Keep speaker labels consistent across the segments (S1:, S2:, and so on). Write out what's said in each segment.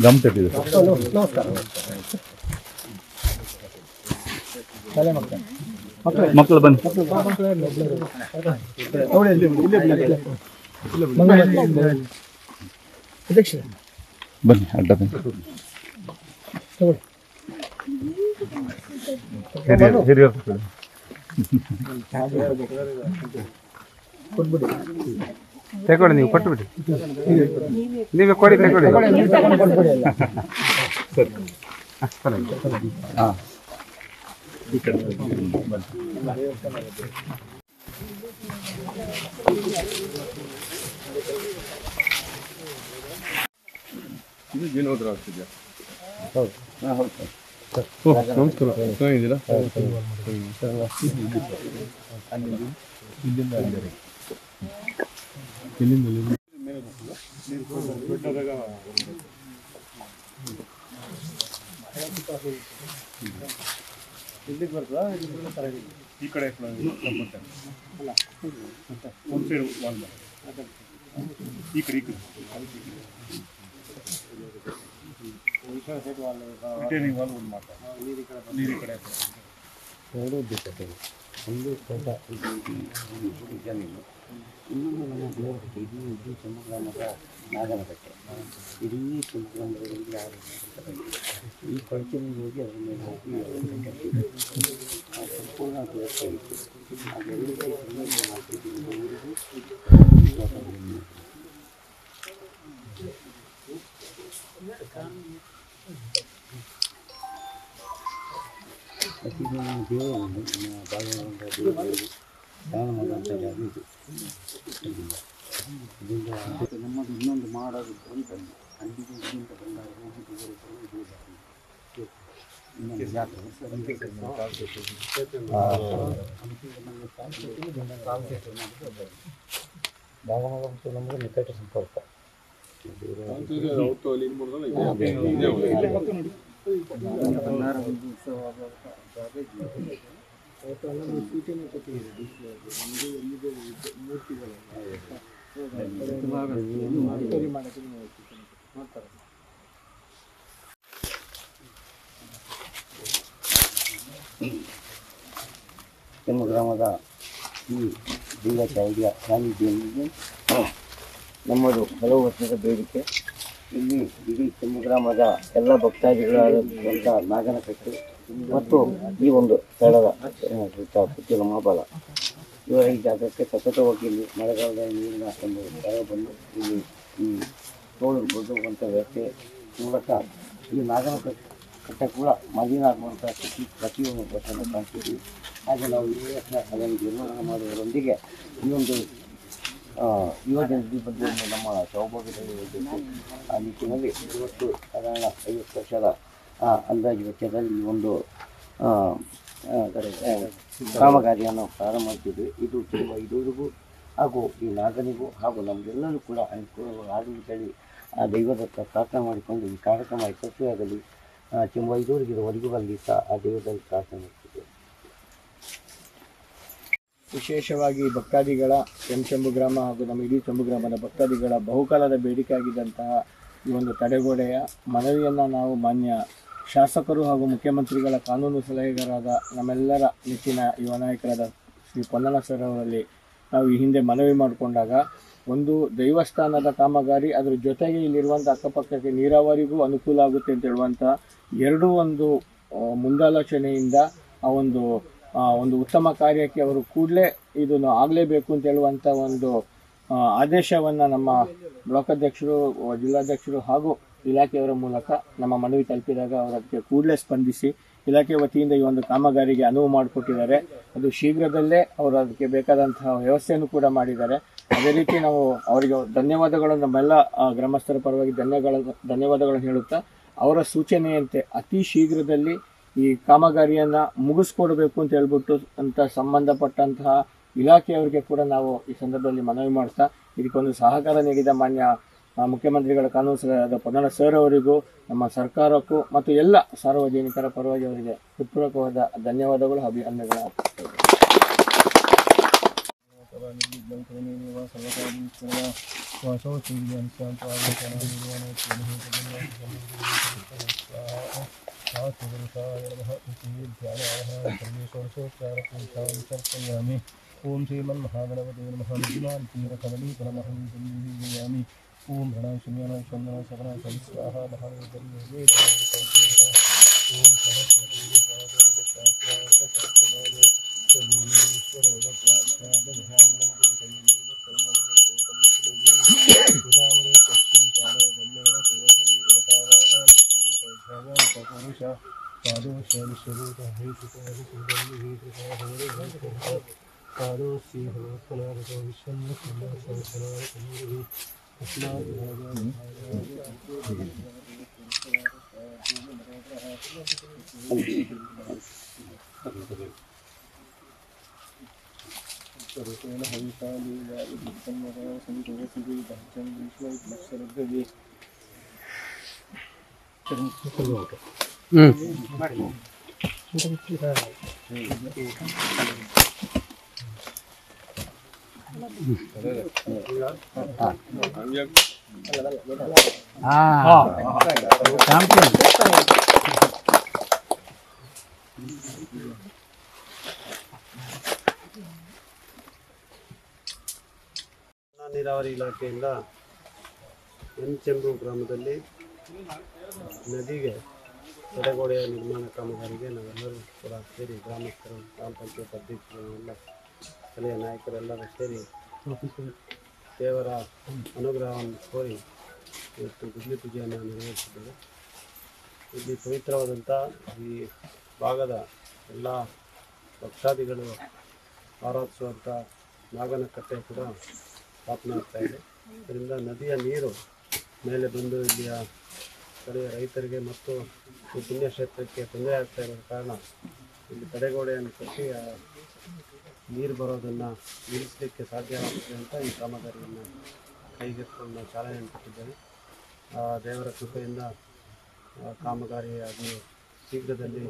S1: Gum ತಟ್ಟಿದೆ. ಮಕ್ಕಳು ಬನ್ನಿ. ಬನ್ನಿ ಅಡ್ಡ ಬನ್ನಿ. ಹಿರಿಯರು ತಗೊಳ್ಳಿ, ನೀವು ಕೊಟ್ಟುಬಿಡಿ, ನೀವೇ ಕೊಡಿ, ತಗೊಳ್ಳಿ. ಸರಿ, ಹಾಂ ಈ ಕಡೆ ಇದು ಜೀರ್ಣೋದ್ಧಾರ ಆಗ್ತಿದೆಯಾ? ಹೌದು. ಹಾಂ ಹೌದು ಸರ್. ನಮಸ್ಕಾರ, ಚೆನ್ನಾಗಿದ್ದೀರಾ? ಎಲ್ಲಿಂದ ಇಲ್ಲಿಗೆ ಬರ್ತದಾ? ಈ ಕಡೆ ಒಂದು ಸೈಡ್ ವಾಲ್, ಈ ಕಡೆ ರಿಟೈನಿಂಗ್ ವಾಲ್ ಒಂದು ಮಾತ್ರ, ನೀರು ಈ ಕಡೆ ಎರಡು ಬೇಕಾಗ್ತದೆ. ಒಂದು ಸ್ವಲ್ಪ ಜಮೀನು, ಇನ್ನೊಂದು ನಮ್ಮ ದೇವರಿಗೆ ಇದು ಚಮ್ಮಗ್ರಾಮದ ನಾಗನಕಟ್ಟೆ. ಇಡೀ ಚಮ್ಮಗ್ರಾಮದಲ್ಲಿ ಯಾರು ಈ ಕೊಳಚೆಯಲ್ಲಿ ಹೋಗಿ ಅದರ ಮೇಲೆ ಹೋಗಿ ಸಂಪೂರ್ಣ ದೇವಸ್ಥಾನಿತ್ತು. ಅದೆಲ್ಲರಿಗೂ ಮಾಡ್ತಿದ್ದೀವಿ. ದೇವರು ಬಾಲಗಂಧ ದೇವರು ದಾನ ಮಾಡುವಂಥ ಜಾಗ ಇದು. ಇದರಿಂದ ನಮ್ಮದು ಇನ್ನೊಂದು ಮಾಡೋದು ಅಂತಂದು ಅಲ್ಲಿಗೆ ಇಲ್ಲಿಂದ ಬಂದಾಗ ಇನ್ನೊಂದು ಜಾತ್ರೆ ಭಾಗಮಗ ಮತ್ತು ನಮಗೆ ನಿಕಟ ಸಂಪರ್ಕ. ನಮ್ಮ ಗ್ರಾಮದ ಈ ದೀವಚ ಐಡಿಯಾ ಸಾನ್ನಿಧ್ಯದಲ್ಲಿ ನಮ್ಮದು ಹಲವು ವರ್ಷದ ಬೇಡಿಕೆ. ಇಲ್ಲಿ ಇಡೀ ಕೆಮ್ಮು ಗ್ರಾಮದ ಎಲ್ಲ ಭಕ್ತಾದಿಗಳಾದಂಥ ನಾಗನಕಟ್ಟೆ ಮತ್ತು ಈ ಒಂದು ಸ್ಥಳದ ಪುತ್ತಿಲ ಮಹಾಬಲ ಇವರ ಈ ಜಾಗಕ್ಕೆ ಸತತವಾಗಿ ಇಲ್ಲಿ ಮಳೆಗಾಲದ ನೀರಿನ ಒಂದು ಸ್ಥಳ ಬಂದು ಇಲ್ಲಿ ಈ ತೋಳು ಬದುಕುವಂಥ ವ್ಯವಸ್ಥೆ ಮೂಲಕ ಈ ನಾಗನಕಟ್ಟೆ ಕೂಡ ಮಲಿನ ಆಗುವಂಥ ಸ್ಥಿತಿ ಪ್ರತಿಯೊಂದು ವರ್ಷದ ಕಾಣ್ತಿದ್ವಿ. ಹಾಗೆ ನಾವು ಈ ವರ್ಷ ಅದನ್ನು ನಿರ್ವಹಣೆ ಮಾಡುವುದರೊಂದಿಗೆ ಈ ಒಂದು ಯೋಜನೆ ಬಗ್ಗೆ ನಮ್ಮ ಸೌಭಾಗ್ಯದಲ್ಲಿ ಇರಬೇಕು. ಆ ನಿಟ್ಟಿನಲ್ಲಿ ಇವತ್ತು ಸಾಧಾರಣ 50 ವರ್ಷದ ಅಂದಾಜು ವೆಚ್ಚದಲ್ಲಿ ಈ ಒಂದು ಕಾಮಗಾರಿಯನ್ನು ಪ್ರಾರಂಭ ಮಾಡ್ತಿದ್ವಿ. ಇದು ತುಂಬ ಇದುವರೆಗೂ ಹಾಗೂ ಈ ನಾಗನಿಗೂ ಹಾಗೂ ನಮಗೆಲ್ಲರೂ ಕೂಡ ಅನುಕೂಲವಾಗಲಿ ಅಂತೇಳಿ ಆ ದೈವದತ್ತ ಪ್ರಾರ್ಥನೆ ಮಾಡಿಕೊಂಡು ಈ ಕಾರ್ಯಕ್ರಮ ಯಶಸ್ವಿಯಾಗಲಿ ಚೆಂಬೈದೂರಿಗೆ ಇದುವರೆಗೂ ಬರಲಿ ಸಹ ಆ ದೈವದಲ್ಲಿ ಪ್ರಾರ್ಥನೆ ಮಾಡ್ತಿದ್ವಿ.
S2: ವಿಶೇಷವಾಗಿ ಭಕ್ತಾದಿಗಳ ಚೆಂಬು ಗ್ರಾಮ ಹಾಗೂ ನಮ್ಮ ಇಡೀ ಚೆಂಬು ಗ್ರಾಮದ ಭಕ್ತಾದಿಗಳ ಬಹುಕಾಲದ ಬೇಡಿಕೆ ಆಗಿದ್ದಂತಹ ಈ ಒಂದು ತಡೆಗೋಡೆಯ ಮನವಿಯನ್ನು ನಾವು ಮಾನ್ಯ ಶಾಸಕರು ಹಾಗೂ ಮುಖ್ಯಮಂತ್ರಿಗಳ ಕಾನೂನು ಸಲಹೆಗಾರರಾದ ನಮ್ಮೆಲ್ಲರ ನೆಚ್ಚಿನ ಯುವ ನಾಯಕರಾದ ಶ್ರೀ ಪೊನ್ನಣ್ಣ ಸರ್ ಅವರಲ್ಲಿ ನಾವು ಈ ಹಿಂದೆ ಮನವಿ ಮಾಡಿಕೊಂಡಾಗ ಒಂದು ದೈವಸ್ಥಾನದ ಕಾಮಗಾರಿ, ಅದರ ಜೊತೆಗೆ ಇಲ್ಲಿರುವಂಥ ಅಕ್ಕಪಕ್ಕಕ್ಕೆ ನೀರಾವರಿಗೂ ಅನುಕೂಲ ಆಗುತ್ತೆ ಅಂತ ಹೇಳುವಂಥ ಎರಡೂ ಒಂದು ಮುಂದಾಲೋಚನೆಯಿಂದ ಆ ಒಂದು ಉತ್ತಮ ಕಾರ್ಯಕ್ಕೆ ಅವರು ಕೂಡಲೇ ಇದನ್ನು ಆಗಲೇಬೇಕು ಅಂತ ಹೇಳುವಂಥ ಒಂದು ಆದೇಶವನ್ನು ನಮ್ಮ ಬ್ಲಾಕ್ ಅಧ್ಯಕ್ಷರು, ಜಿಲ್ಲಾಧ್ಯಕ್ಷರು ಹಾಗೂ ಇಲಾಖೆಯವರ ಮೂಲಕ ನಮ್ಮ ಮನವಿ ತಲುಪಿದಾಗ ಅವರು ಅದಕ್ಕೆ ಕೂಡಲೇ ಸ್ಪಂದಿಸಿ ಇಲಾಖೆ ವತಿಯಿಂದ ಈ ಒಂದು ಕಾಮಗಾರಿಗೆ ಅನುವು ಮಾಡಿಕೊಟ್ಟಿದ್ದಾರೆ. ಅದು ಶೀಘ್ರದಲ್ಲೇ ಅವರು ಅದಕ್ಕೆ ಬೇಕಾದಂತಹ ವ್ಯವಸ್ಥೆಯನ್ನು ಕೂಡ ಮಾಡಿದ್ದಾರೆ. ಅದೇ ರೀತಿ ನಾವು ಅವರಿಗೆ ಧನ್ಯವಾದಗಳನ್ನು ನಮ್ಮೆಲ್ಲ ಗ್ರಾಮಸ್ಥರ ಪರವಾಗಿ ಧನ್ಯವಾದಗಳನ್ನು ಹೇಳುತ್ತಾ ಅವರ ಸೂಚನೆಯಂತೆ ಅತಿ ಶೀಘ್ರದಲ್ಲಿ ಈ ಕಾಮಗಾರಿಯನ್ನು ಮುಗಿಸ್ಕೊಡ್ಬೇಕು ಅಂತ ಹೇಳ್ಬಿಟ್ಟು ಸಂಬಂಧಪಟ್ಟಂತಹ ಇಲಾಖೆಯವರಿಗೆ ಕೂಡ ನಾವು ಈ ಸಂದರ್ಭದಲ್ಲಿ ಮನವಿ ಮಾಡ್ತಾ ಇದಕ್ಕೊಂದು ಸಹಕಾರ ನೀಡಿದ ಮಾನ್ಯ ಮುಖ್ಯಮಂತ್ರಿಗಳ ಕಾನೂನು ಸಲಹೆಯಾದ ಪೊನ್ನಣ್ಣ ಸರ್ ಅವರಿಗೂ ನಮ್ಮ ಸರ್ಕಾರಕ್ಕೂ ಮತ್ತು ಎಲ್ಲ ಸಾರ್ವಜನಿಕರ ಪರವಾಗಿ ಅವರಿಗೆ ಹೃತ್ಪೂರ್ವಕವಾದ ಧನ್ಯವಾದಗಳು, ಅಭಿನಂದನೆಗಳು.
S3: ओम श्रीमन्महागणपते नमः तीरकमलीफलमहं संजीवयामि ओम ऋणां शून्यानां शून्यानां सकलां संस्वाहा महावेदे ओम ನೀರಾವರಿ ಇಲಾಖೆಯಿಂದ ಎಂಚೆಂಬು ಗ್ರಾಮದಲ್ಲಿ ನದಿಗೆ ತಡೆಗೋಡೆಯ ನಿರ್ಮಾಣ ಕಾಮಗಾರಿಗೆ ನಾವೆಲ್ಲರೂ ಕೂಡ ಸೇರಿ ಗ್ರಾಮಸ್ಥರು, ಗ್ರಾಮ ಪಂಚಾಯತ್ ಅಧ್ಯಕ್ಷರು, ಎಲ್ಲ ಸ್ಥಳೀಯ ನಾಯಕರೆಲ್ಲರೂ ಸೇರಿ ದೇವರ ಅನುಗ್ರಹವನ್ನು ಕೋರಿ ಇವತ್ತು ಗುದ್ಲಿ ಪೂಜೆಯನ್ನು ನೆರವೇರಿಸಿದ್ದೇವೆ. ಇಲ್ಲಿ ಪವಿತ್ರವಾದಂಥ ಈ ಭಾಗದ ಎಲ್ಲ ಭಕ್ತಾದಿಗಳು ಆರಾಧಿಸುವಂಥ ನಾಗನಕಟ್ಟೆ ಕೂಡ ಸ್ಥಾಪನೆ ಆಗ್ತಾ ಇದೆ. ಇದರಿಂದ ನದಿಯ ನೀರು ಮೇಲೆ ಬಂದು ಇಲ್ಲಿಯ ಸ್ಥಳೀಯ ರೈತರಿಗೆ ಮತ್ತು ಈ ಪುಣ್ಯಕ್ಷೇತ್ರಕ್ಕೆ ತೊಂದರೆ ಆಗ್ತಾ ಇರೋ ಕಾರಣ ಇಲ್ಲಿ ತಡೆಗೋಡೆಯನ್ನು ಕಟ್ಟಿ ನೀರು ಬರೋದನ್ನು ನಿಲ್ಲಿಸಲಿಕ್ಕೆ ಸಾಧ್ಯ ಆಗುತ್ತೆ ಅಂತ ಈ ಕಾಮಗಾರಿಯನ್ನು ಕೈಗೆತ್ತಿಕೊಂಡು ಚಾಲನೆಯನ್ನು ಕೊಟ್ಟಿದ್ದೇವೆ. ದೇವರ ಕೃಪೆಯಿಂದ ಕಾಮಗಾರಿ ಅದು ಶೀಘ್ರದಲ್ಲಿ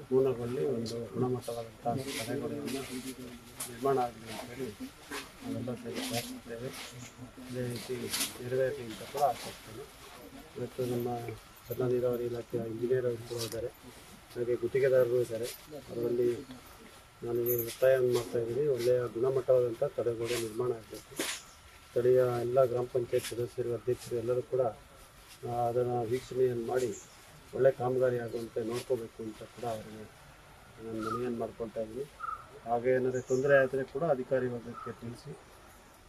S3: ಪೂರ್ಣಗೊಳ್ಳಿ ಒಂದು ಗುಣಮಟ್ಟವಾದಂಥ ತಡೆಗೋಡೆಯನ್ನು ನಿರ್ಮಾಣ ಆಗಲಿ ಅಂತೇಳಿ ನಾವೆಲ್ಲ ಸೇರಿ ಪ್ರಾರ್ಥಿಸುತ್ತೇವೆ. ಅದೇ ರೀತಿ ನೆರವೇರಲಿ ಅಂತ ಕೂಡ ಆಶಿಸ್ತೇನೆ. ಇವತ್ತು ನಮ್ಮ ಸಣ್ಣ ನೀರಾವರಿ ಇಲಾಖೆಯ ಇಂಜಿನಿಯರ್ ಅವರು ಕೂಡ ಇದ್ದಾರೆ, ಹಾಗೆ ಗುತ್ತಿಗೆದಾರರು ಇದ್ದಾರೆ. ಅವರಲ್ಲಿ ನನಗೆ ಒತ್ತಾಯವನ್ನು ಮಾಡ್ತಾಯಿದ್ದೀನಿ, ಒಳ್ಳೆಯ ಗುಣಮಟ್ಟವಾದಂಥ ತಡೆಗೋಡೆ ನಿರ್ಮಾಣ ಆಗಬೇಕು. ಸ್ಥಳೀಯ ಎಲ್ಲ ಗ್ರಾಮ ಪಂಚಾಯತ್ ಸದಸ್ಯರು, ಅಧ್ಯಕ್ಷರು ಎಲ್ಲರೂ ಕೂಡ ಅದನ್ನು ವೀಕ್ಷಣೆಯನ್ನು ಮಾಡಿ ಒಳ್ಳೆ ಕಾಮಗಾರಿ ಆಗುವಂತೆ ನೋಡ್ಕೋಬೇಕು ಅಂತ ಕೂಡ ಅವರಿಗೆ ನಾನು ಮನವಿಯನ್ನು ಮಾಡ್ಕೊಳ್ತಾ ಇದ್ದೀನಿ. ಹಾಗೆ ಏನಾದರೂ ತೊಂದರೆ ಆದರೆ ಕೂಡ ಅಧಿಕಾರಿ ವರ್ಗಕ್ಕೆ ತಿಳಿಸಿ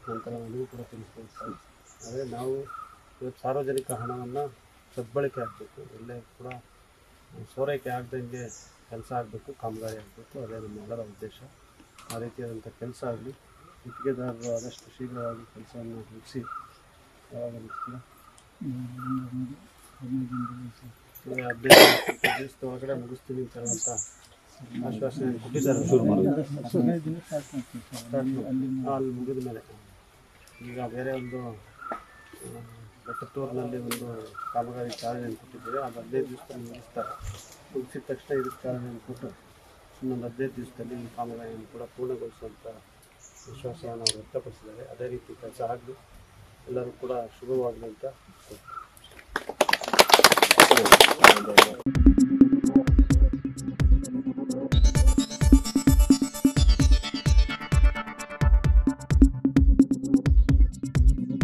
S3: ನಂತರ ನನಗೂ ಕೂಡ ತಿಳಿಸ್ಕೊಳ್ತಾರೆ. ಆದರೆ ನಾವು ಇವತ್ತು ಸಾರ್ವಜನಿಕ ಹಣವನ್ನು ಸದ್ಬಳಕೆ ಆಗಬೇಕು, ಎಲ್ಲೇ ಕೂಡ ಸೋರೈಕೆ ಆಗದಂಗೆ ಕೆಲಸ ಆಗಬೇಕು, ಕಾಮಗಾರಿ ಆಗಬೇಕು. ಅದೇ ನಮ್ಮೆಲ್ಲರ ಉದ್ದೇಶ. ಆ ರೀತಿಯಾದಂಥ ಕೆಲಸ ಆಗಲಿ. ಗುತ್ತಿಗೆದಾರರು ಆದಷ್ಟು ಶೀಘ್ರವಾಗಿ ಕೆಲಸವನ್ನು ಮುಗಿಸಿ ಯಾವಾಗ 15 ದಿವಸದ ಒಳಗಡೆ ಮುಗಿಸ್ತೀನಿ ಅಂತ ಹೇಳುವಂಥ ಆಶ್ವಾಸನೆ ಕೊಟ್ಟಿದ್ದಾರೆ. ಅಲ್ಲಿ ಮುಗಿದ ಮೇಲೆ ಈಗ ಬೇರೆ ಒಂದು ಬೆಟ್ಟತ್ತೂರಿನಲ್ಲಿ ಒಂದು ಕಾಮಗಾರಿ ಚಾಲನೆಯನ್ನು ಕೊಟ್ಟಿದ್ದೇವೆ. ಅದು 15 ದಿವಸದಲ್ಲಿ ಮುಗಿಸ್ತಾರೆ. ಮುಗಿಸಿದ ತಕ್ಷಣ ಇದಕ್ಕೆ ಚಾಲನೆಯನ್ನು ಕೊಟ್ಟು ಇನ್ನೊಂದು 15 ದಿವಸದಲ್ಲಿ ಈ ಕಾಮಗಾರಿಯನ್ನು ಕೂಡ ಪೂರ್ಣಗೊಳಿಸುವಂಥ ವಿಶ್ವಾಸವನ್ನು ಅವರು ವ್ಯಕ್ತಪಡಿಸಿದ್ದಾರೆ. ಅದೇ ರೀತಿ ಕೆಲಸ ಆಗಲಿ, ಎಲ್ಲರೂ ಕೂಡ ಶುಭವಾಗಲಿ ಅಂತ